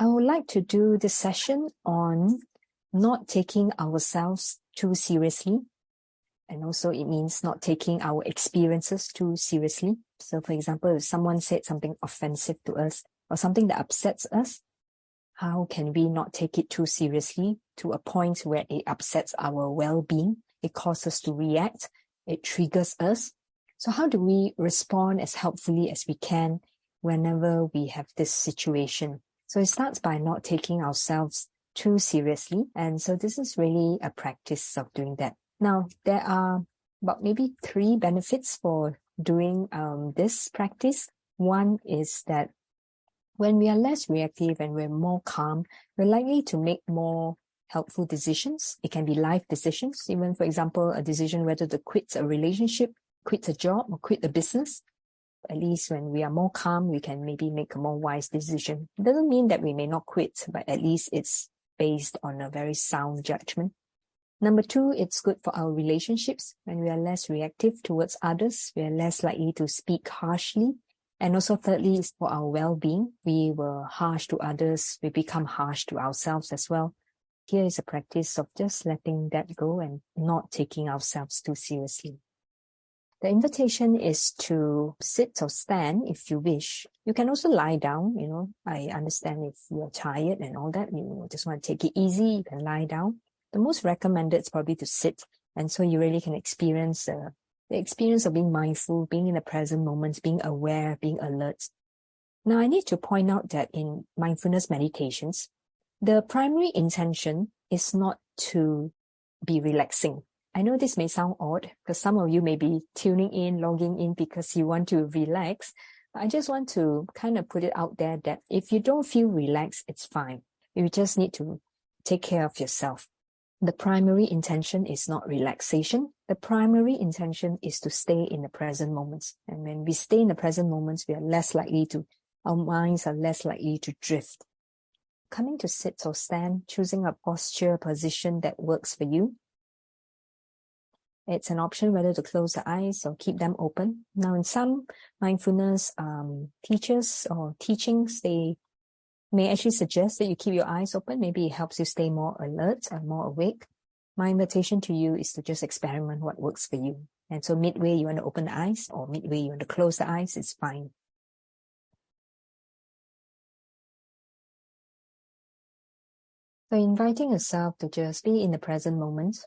I would like to do this session on not taking ourselves too seriously. And also it means not taking our experiences too seriously. So for example, if someone said something offensive to us or something that upsets us, how can we not take it too seriously to a point where it upsets our well-being? It causes us to react. It triggers us. So how do we respond as helpfully as we can whenever we have this situation? So it starts by not taking ourselves too seriously. And so this is really a practice of doing that. Now, there are about maybe 3 benefits for doing this practice. One is that when we are less reactive and we're more calm, we're likely to make more helpful decisions. It can be life decisions, even, for example, a decision whether to quit a relationship, quit a job, or quit a business. At least when we are more calm, we can maybe make a more wise decision. It doesn't mean that we may not quit, but at least it's based on a very sound judgment. Number 2, it's good for our relationships. When we are less reactive towards others, we are less likely to speak harshly. And also thirdly, it's for our well-being. We were harsh to others, we become harsh to ourselves as well. Here is a practice of just letting that go and not taking ourselves too seriously. The invitation is to sit or stand if you wish. You can also lie down, I understand if you're tired and all that, you just want to take it easy, you can lie down. The most recommended is probably to sit. And so you really can experience the experience of being mindful, being in the present moment, being aware, being alert. Now, I need to point out that in mindfulness meditations, the primary intention is not to be relaxing. I know this may sound odd because some of you may be tuning in, logging in because you want to relax. I just want to kind of put it out there that if you don't feel relaxed, it's fine. You just need to take care of yourself. The primary intention is not relaxation. The primary intention is to stay in the present moments. And when we stay in the present moments, we are less likely to, our minds are less likely to drift. Coming to sit or stand, choosing a posture, position that works for you. It's an option whether to close the eyes or keep them open. Now, in some mindfulness teachers or teachings, they may actually suggest that you keep your eyes open. Maybe it helps you stay more alert and more awake. My invitation to you is to just experiment what works for you. And so midway, you want to open the eyes, or midway, you want to close the eyes, it's fine. So inviting yourself to just be in the present moment,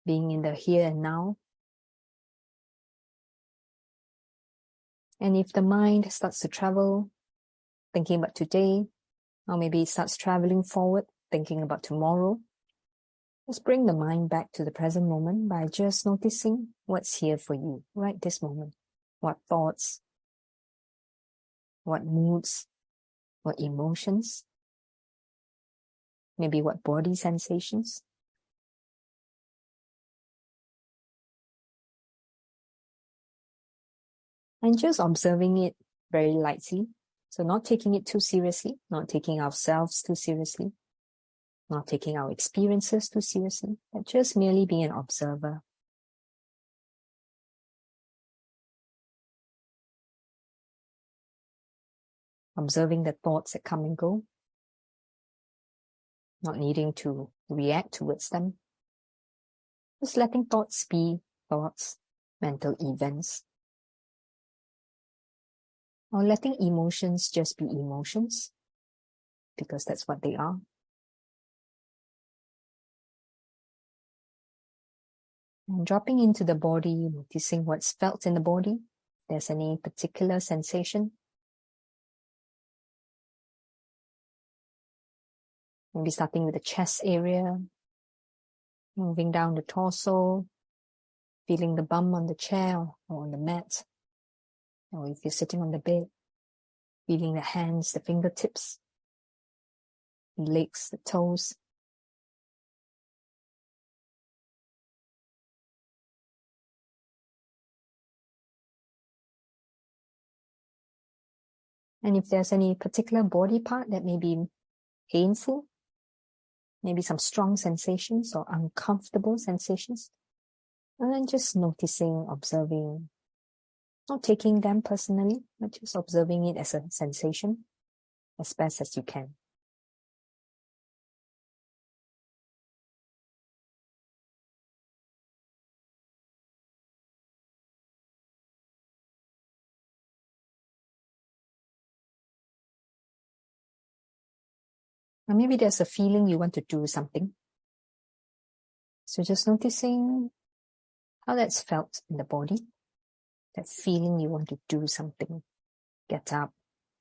being in the here and now. And if the mind starts to travel, thinking about today, or maybe it starts traveling forward, thinking about tomorrow, just bring the mind back to the present moment by just noticing what's here for you right this moment. What thoughts, what moods, what emotions, maybe what body sensations. And just observing it very lightly. So not taking it too seriously, not taking ourselves too seriously, not taking our experiences too seriously, but just merely being an observer. Observing the thoughts that come and go, not needing to react towards them. Just letting thoughts be thoughts, mental events. Or letting emotions just be emotions, because that's what they are. And dropping into the body, noticing what's felt in the body. If there's any particular sensation. Maybe starting with the chest area, moving down the torso, feeling the bum on the chair or on the mat. Or if you're sitting on the bed, feeling the hands, the fingertips, the legs, the toes. And if there's any particular body part that may be painful, maybe some strong sensations or uncomfortable sensations, and then just noticing, observing, Not taking them personally, but just observing it as a sensation as best as you can. Or maybe there's a feeling you want to do something. So just noticing how that's felt in the body. That feeling you want to do something. Get up,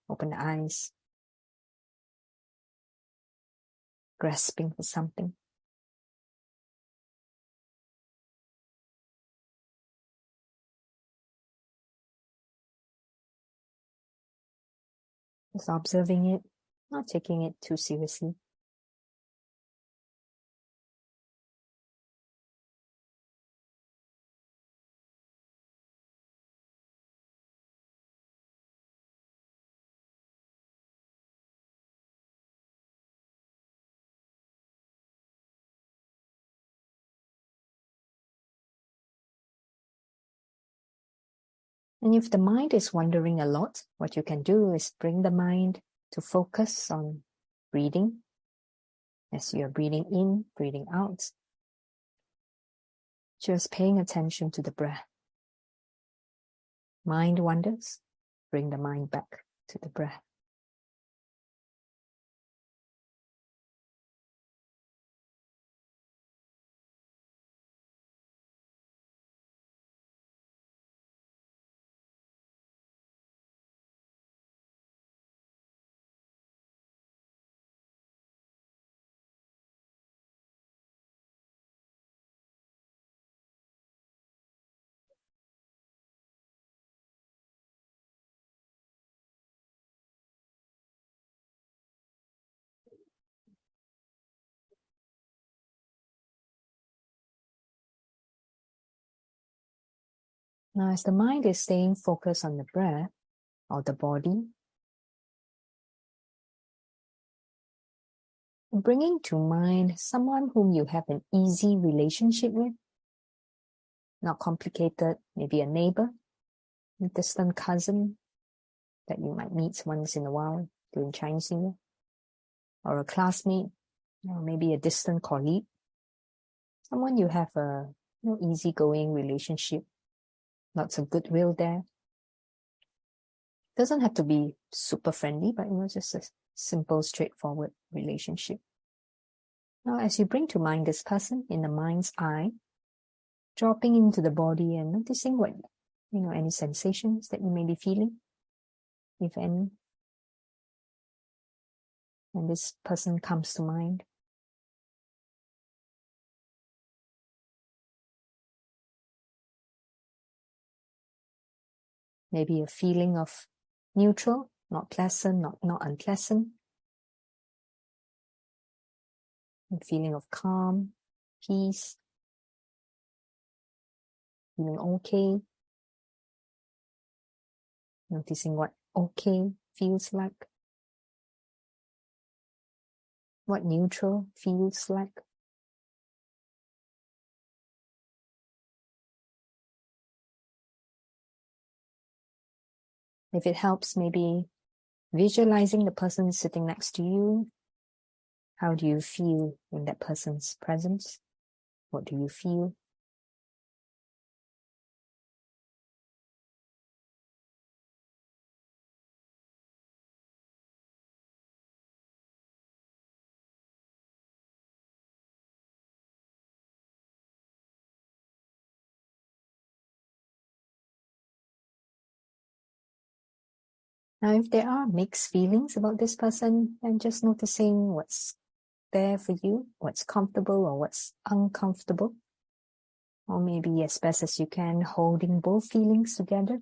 open the eyes, grasping for something. Just observing it, not taking it too seriously. And if the mind is wandering a lot, what you can do is bring the mind to focus on breathing. As you're breathing in, breathing out, just paying attention to the breath. Mind wanders, bring the mind back to the breath. Now, as the mind is staying focused on the breath or the body, bringing to mind someone whom you have an easy relationship with, not complicated, maybe a neighbor, a distant cousin that you might meet once in a while during Chinese New Year, or a classmate, or maybe a distant colleague, someone you have a easygoing relationship, lots of goodwill there. Doesn't have to be super friendly, but just a simple, straightforward relationship. Now, as you bring to mind this person in the mind's eye, dropping into the body and noticing what, any sensations that you may be feeling, if any, when this person comes to mind. Maybe a feeling of neutral, not pleasant, not unpleasant. A feeling of calm, peace, feeling okay. Noticing what okay feels like. What neutral feels like. If it helps, maybe visualizing the person sitting next to you. How do you feel in that person's presence? What do you feel? Now, if there are mixed feelings about this person, then just noticing what's there for you, what's comfortable or what's uncomfortable. Or maybe as best as you can, holding both feelings together,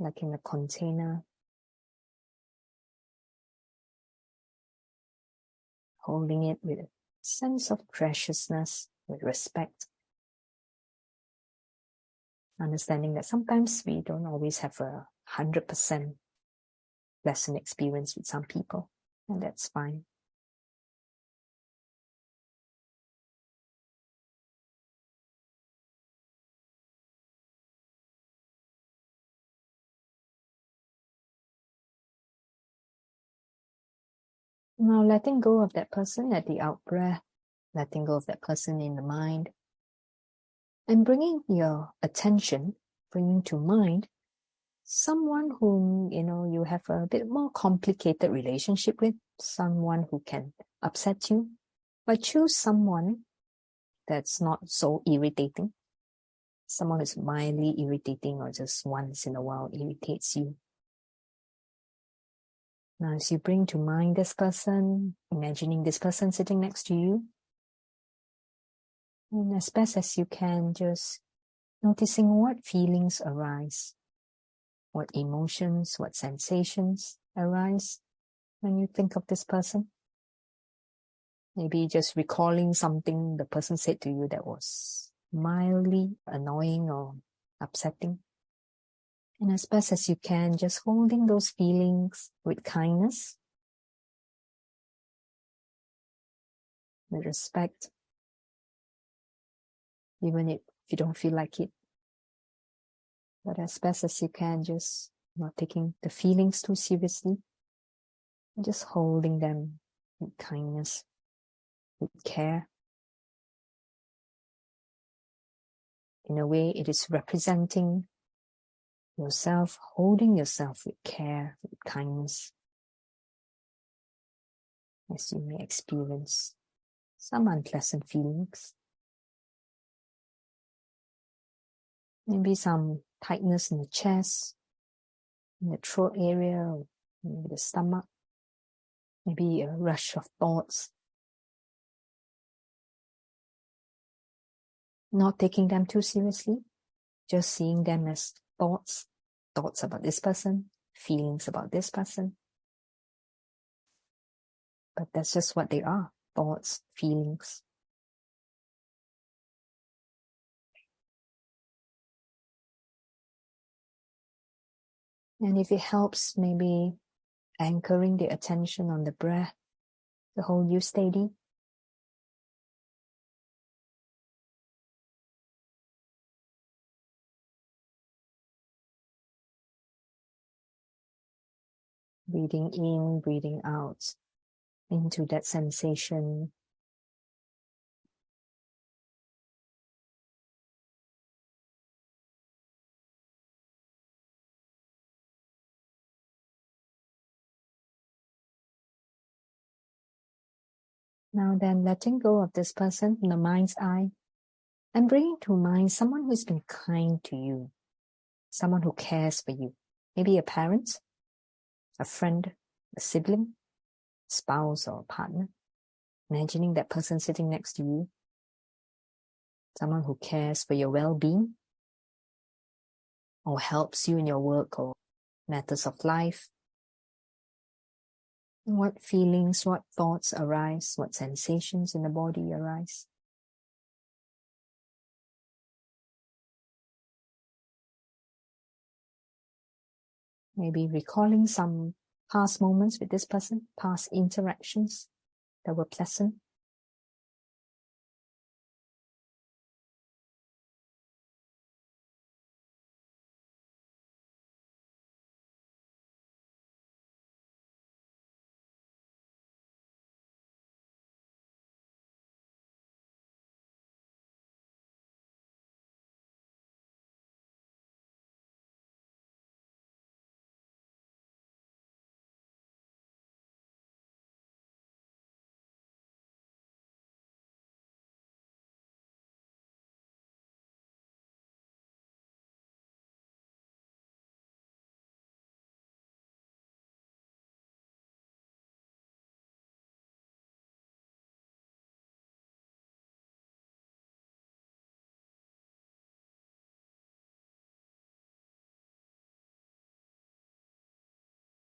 like in a container. Holding it with a sense of preciousness, with respect. Understanding that sometimes we don't always have 100% pleasant experience with some people, and that's fine. Now letting go of that person at the out-breath, letting go of that person in the mind, and bringing your attention, bringing to mind someone whom, you have a bit more complicated relationship with, someone who can upset you, but choose someone that's not so irritating, someone who's mildly irritating or just once in a while irritates you. Now, as you bring to mind this person, imagining this person sitting next to you, and as best as you can, just noticing what feelings arise, what emotions, what sensations arise when you think of this person. Maybe just recalling something the person said to you that was mildly annoying or upsetting. And as best as you can, just holding those feelings with kindness, with respect, even if you don't feel like it. But as best as you can, just not taking the feelings too seriously, just holding them with kindness, with care. In a way, it is representing yourself, holding yourself with care, with kindness, as you may experience some unpleasant feelings. Maybe some tightness in the chest, in the throat area, or maybe the stomach. Maybe a rush of thoughts. Not taking them too seriously, just seeing them as thoughts about this person, feelings about this person. But that's just what they are, thoughts, feelings. And if it helps, maybe anchoring the attention on the breath to hold you steady. Breathing in, breathing out into that sensation. Now then, letting go of this person from the mind's eye and bringing to mind someone who's been kind to you, someone who cares for you, maybe a parent, a friend, a sibling, spouse or partner. Imagining that person sitting next to you, someone who cares for your well-being or helps you in your work or matters of life. What feelings, what thoughts arise, what sensations in the body arise. Maybe recalling some past moments with this person, past interactions that were pleasant.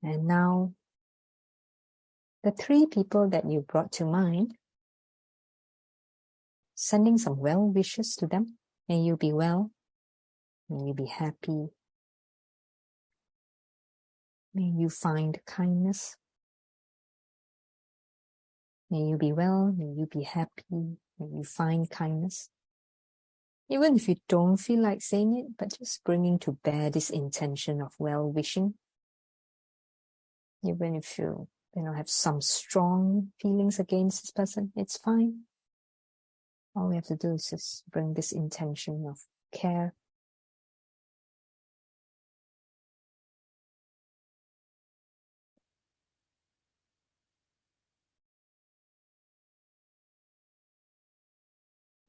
And now, the three people that you brought to mind, sending some well wishes to them. May you be well. May you be happy. May you find kindness. May you be well. May you be happy. May you find kindness. Even if you don't feel like saying it, but just bringing to bear this intention of well-wishing. Even if have some strong feelings against this person, it's fine. All we have to do is just bring this intention of care.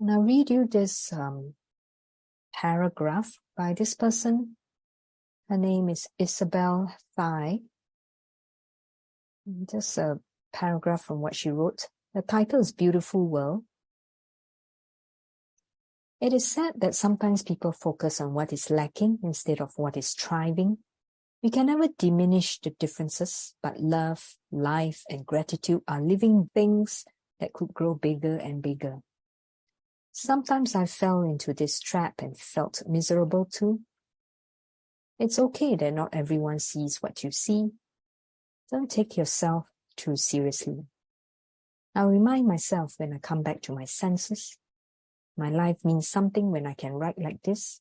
And I'll read you this paragraph by this person. Her name is Isabelle Thye. Just a paragraph from what she wrote. The title is Beautiful World. It is said that sometimes people focus on what is lacking instead of what is thriving. We can never diminish the differences, but love, life, and gratitude are living things that could grow bigger and bigger. Sometimes I fell into this trap and felt miserable too. It's okay that not everyone sees what you see. Don't take yourself too seriously. I'll remind myself when I come back to my senses. My life means something when I can write like this.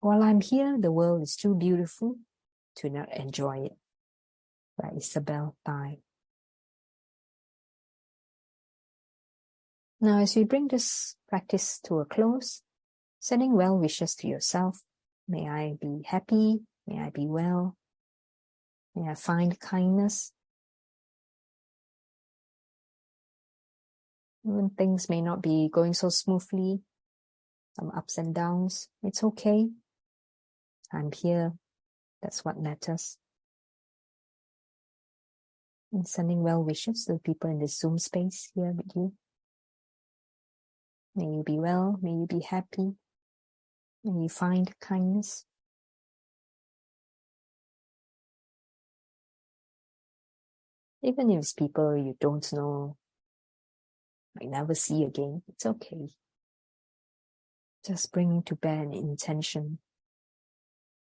While I'm here, the world is too beautiful to not enjoy it. By Isabelle Thye. Now, as we bring this practice to a close, sending well wishes to yourself. May I be happy. May I be well. May I find kindness. Even things may not be going so smoothly, some ups and downs, it's okay. I'm here. That's what matters. And sending well wishes to the people in this Zoom space here with you. May you be well. May you be happy. May you find kindness. Even if it's people you don't know, might never see again, it's okay. Just bring to bear an intention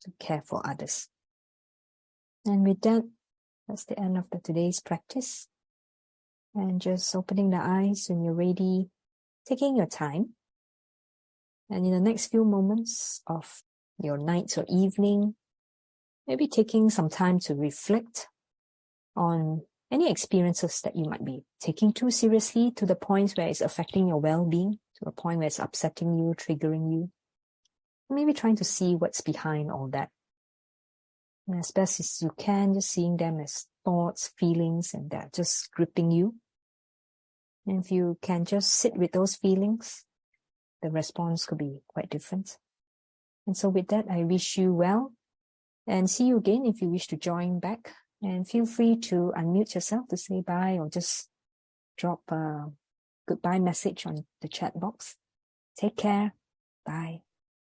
to care for others. And with that, that's the end of today's practice. And just opening the eyes when you're ready, taking your time. And in the next few moments of your night or evening, maybe taking some time to reflect on any experiences that you might be taking too seriously to the point where it's affecting your well-being, to a point where it's upsetting you, triggering you. Maybe trying to see what's behind all that. And as best as you can, just seeing them as thoughts, feelings, and they're just gripping you. And if you can just sit with those feelings, the response could be quite different. And so with that, I wish you well and see you again if you wish to join back. And feel free to unmute yourself to say bye or just drop a goodbye message on the chat box. Take care. Bye.